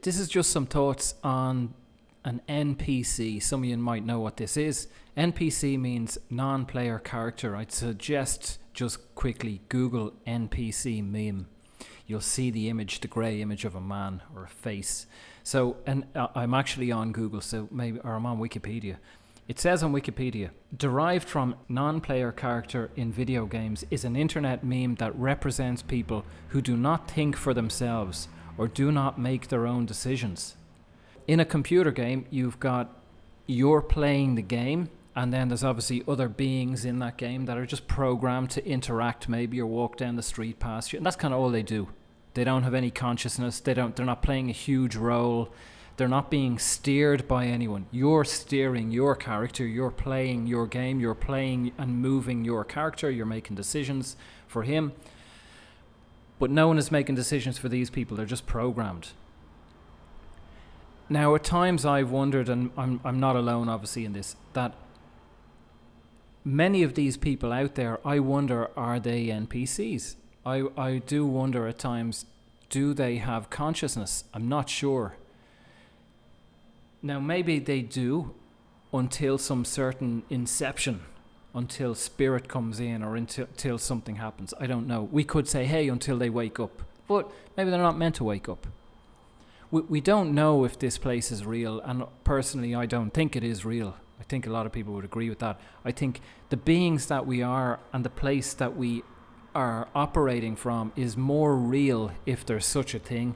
This is just some thoughts on an NPC. Some of you might know what this is. NPC means non-player character. I'd suggest just quickly Google NPC meme. You'll see the image, the grey image of a man or a face. So, and I'm actually on Google, so maybe, or I'm on Wikipedia. It says on Wikipedia, derived from non-player character in video games is an internet meme that represents people who do not think for themselves or do not make their own decisions. In a computer game, you're playing the game, and then there's obviously other beings in that game that are just programmed to interact maybe or walk down the street past you, and that's kind of all they do. They don't have any consciousness. They're not playing a huge role. They're not being steered by anyone. You're steering your character. You're playing your game. You're playing and moving your character. You're making decisions for him. But no one is making decisions for these people. They're just programmed. Now, at times I've wondered, and I'm not alone obviously in this, that many of these people out there, I wonder, are they NPCs? I do wonder at times, do they have consciousness? I'm not sure. Now, maybe they do until some certain inception, until spirit comes in or until something happens. I don't know. We could say, hey, until they wake up. But maybe they're not meant to wake up. We don't know if this place is real, and personally, I don't think it is real. I think a lot of people would agree with that. I think the beings that we are and the place that we are operating from is more real, if there's such a thing,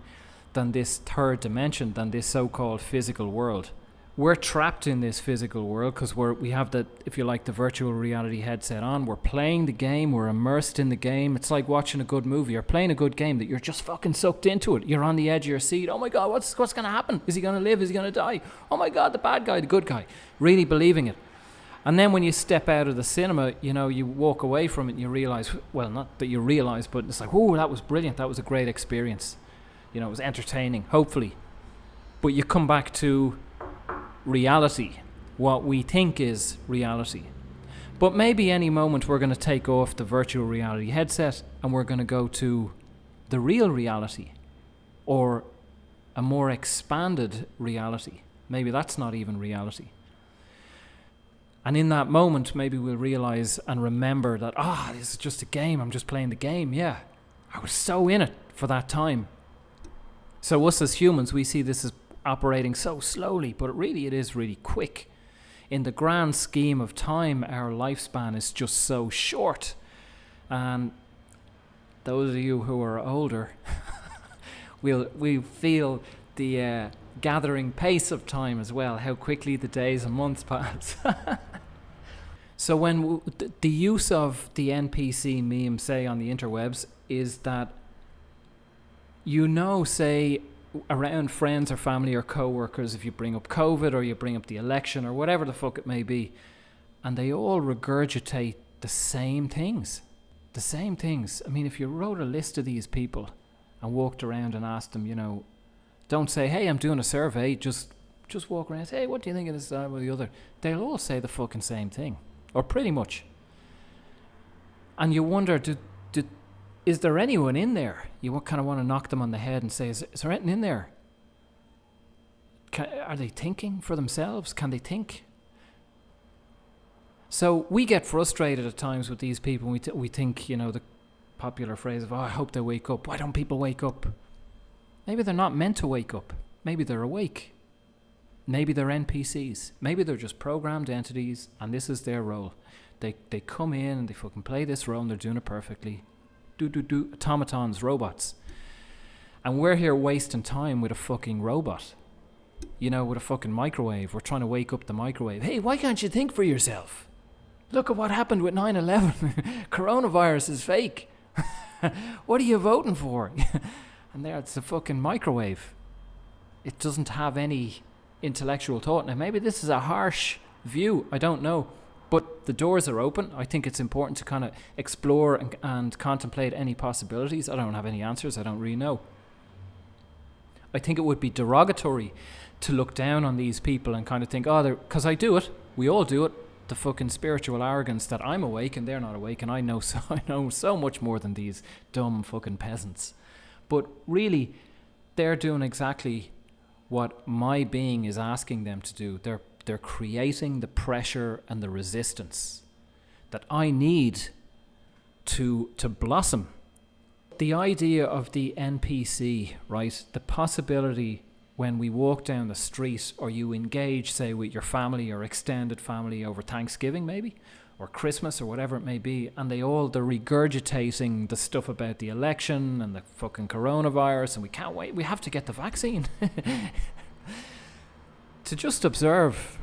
than this third dimension, than this so-called physical world. We're trapped in this physical world because we have the, if you like, the virtual reality headset on. We're playing the game. We're immersed in the game. It's like watching a good movie. You're playing a good game that you're just fucking sucked into it. You're on the edge of your seat. Oh my God, what's going to happen? Is he going to live? Is he going to die? Oh my God, the bad guy, the good guy. Really believing it. And then when you step out of the cinema, you walk away from it and you realize, well, not that you realize, but it's like, oh, that was brilliant. That was a great experience. It was entertaining, hopefully. But you come back to reality, what we think is reality. But maybe any moment we're going to take off the virtual reality headset and we're going to go to the real reality, or a more expanded reality. Maybe that's not even reality. And in that moment, maybe we'll realize and remember that, this is just a game. I'm just playing the game. Yeah, I was so in it for that time. So us as humans, we see this as operating so slowly, but really it is really quick. In the grand scheme of time, our lifespan is just so short. And those of you who are older, we feel the gathering pace of time as well, how quickly the days and months pass. So when the use of the NPC meme, say, on the interwebs, is that say around friends or family or co-workers, if you bring up COVID or you bring up the election or whatever the fuck it may be, and they all regurgitate the same things. The same things. I mean, if you wrote a list of these people and walked around and asked them, don't say, hey, I'm doing a survey, just walk around and say, hey, what do you think of this or the other? They'll all say the fucking same thing, or pretty much. And you wonder, is there anyone in there? You kind of want to knock them on the head and say, is there anything in there? Are they thinking for themselves? Can they think? So we get frustrated at times with these people. We think, the popular phrase of, I hope they wake up. Why don't people wake up? Maybe they're not meant to wake up. Maybe they're awake. Maybe they're NPCs. Maybe they're just programmed entities, and this is their role. They come in and they fucking play this role and they're doing it perfectly. Automatons, robots. And we're here wasting time with a fucking robot. With a fucking microwave. We're trying to wake up the microwave. Hey, why can't you think for yourself? Look at what happened with 9/11. Coronavirus is fake. What are you voting for? And there, it's a fucking microwave. It doesn't have any intellectual thought. Now, maybe this is a harsh view. I don't know. But the doors are open. I think it's important to kind of explore and contemplate any possibilities. I don't have any answers. I don't really know. I think it would be derogatory to look down on these people and kind of think, because I do it. We all do it. The fucking spiritual arrogance that I'm awake and they're not awake, and I know so much more than these dumb fucking peasants. But really, they're doing exactly what my being is asking them to do. They're creating the pressure and the resistance that I need to blossom. The idea of the NPC, right? The possibility when we walk down the street, or you engage, say, with your family or extended family over Thanksgiving maybe, or Christmas or whatever it may be, and they're regurgitating the stuff about the election and the fucking coronavirus, and we can't wait, we have to get the vaccine. To just observe.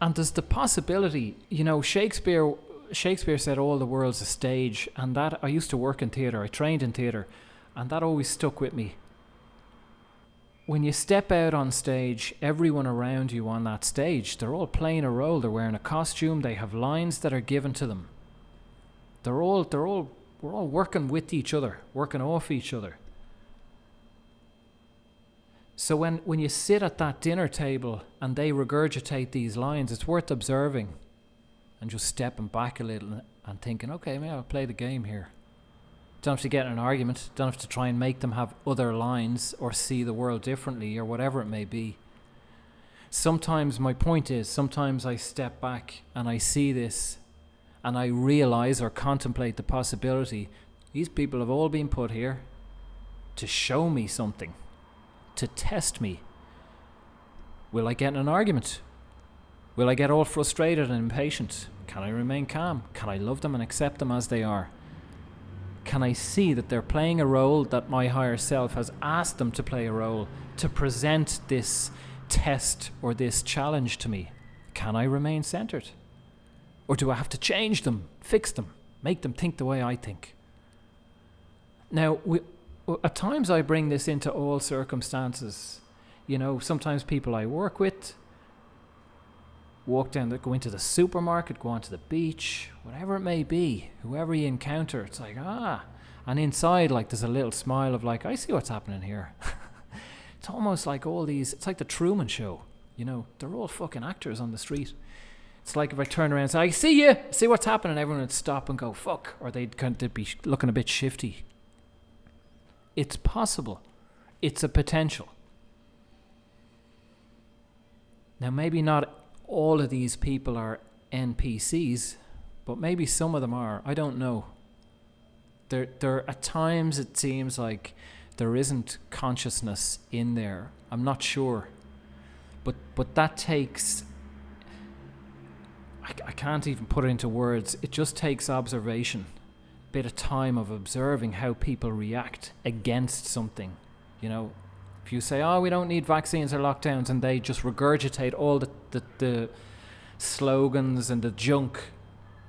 And there's the possibility, you know, Shakespeare said all the world's a stage, and that, I used to work in theatre, I trained in theatre, and that always stuck with me. When you step out on stage, everyone around you on that stage, they're all playing a role, they're wearing a costume, they have lines that are given to them. We're all working with each other, working off each other. So when you sit at that dinner table and they regurgitate these lines, it's worth observing and just stepping back a little and thinking, okay, maybe I'll play the game here. Don't have to get in an argument, don't have to try and make them have other lines or see the world differently or whatever it may be. Sometimes my point is, sometimes I step back and I see this and I realize or contemplate the possibility these people have all been put here to show me something, to test me. Will I get in an argument? Will I get all frustrated and impatient? Can I remain calm? Can I love them and accept them as they are? Can I see that they're playing a role that my higher self has asked them to play a role, to present this test or this challenge to me? Can I remain centered? Or do I have to change them, fix them, make them think the way I think? Now, at times I bring this into all circumstances. You know, sometimes people I work with go into the supermarket, go onto the beach, whatever it may be, whoever you encounter, it's like, and inside, like, there's a little smile of like, I see what's happening here. It's almost like it's like the Truman Show, you know, they're all fucking actors on the street. It's like if I turn around and say, I see you, see what's happening, everyone would stop and go, fuck, or they'd be looking a bit shifty. It's possible. It's a potential. Now, maybe not all of these people are NPCs, but maybe some of them are. I don't know. There at times it seems like there isn't consciousness in there. I'm not sure. But that takes... I can't even put it into words. It just takes observation. A bit of time of observing how people react against something, you know. If you say, we don't need vaccines or lockdowns, and they just regurgitate all the slogans and the junk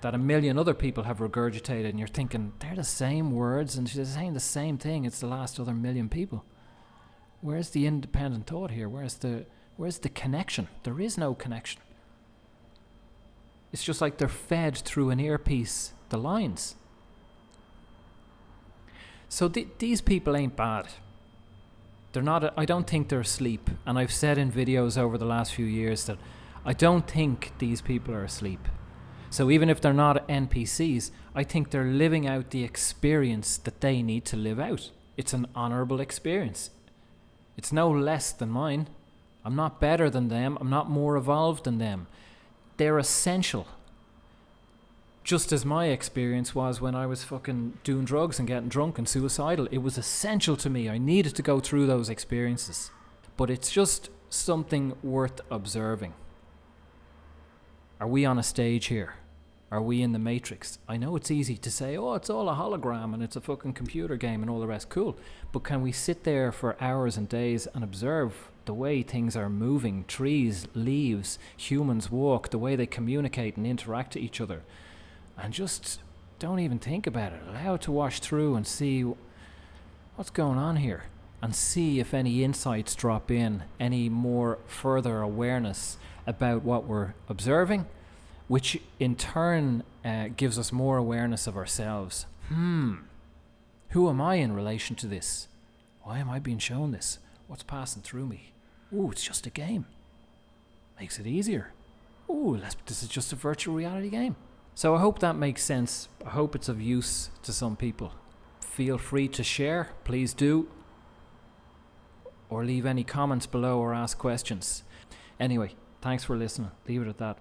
that a million other people have regurgitated, and you're thinking, they're the same words and they're saying the same thing, it's the last other million people. Where's the independent thought here? Where's the connection? There is no connection. It's just like they're fed through an earpiece, the lines. So these people ain't bad. They're not. I don't think they're asleep. And I've said in videos over the last few years that I don't think these people are asleep. So even if they're not NPCs, I think they're living out the experience that they need to live out. It's an honorable experience. It's no less than mine. I'm not better than them. I'm not more evolved than them. They're essential. Just as my experience was when I was fucking doing drugs and getting drunk and suicidal. It was essential to me. I needed to go through those experiences. But it's just something worth observing. Are we on a stage here? Are we in the Matrix? I know it's easy to say, it's all a hologram and it's a fucking computer game and all the rest. Cool. But can we sit there for hours and days and observe the way things are moving? Trees, leaves, humans walk, the way they communicate and interact to each other. And just don't even think about it. Allow it to wash through and see what's going on here. And see if any insights drop in, any more further awareness about what we're observing, which in turn gives us more awareness of ourselves. Who am I in relation to this? Why am I being shown this? What's passing through me? It's just a game. Makes it easier. This is just a virtual reality game. So I hope that makes sense. I hope it's of use to some people. Feel free to share. Please do. or leave any comments below or ask questions. Anyway, thanks for listening. Leave it at that.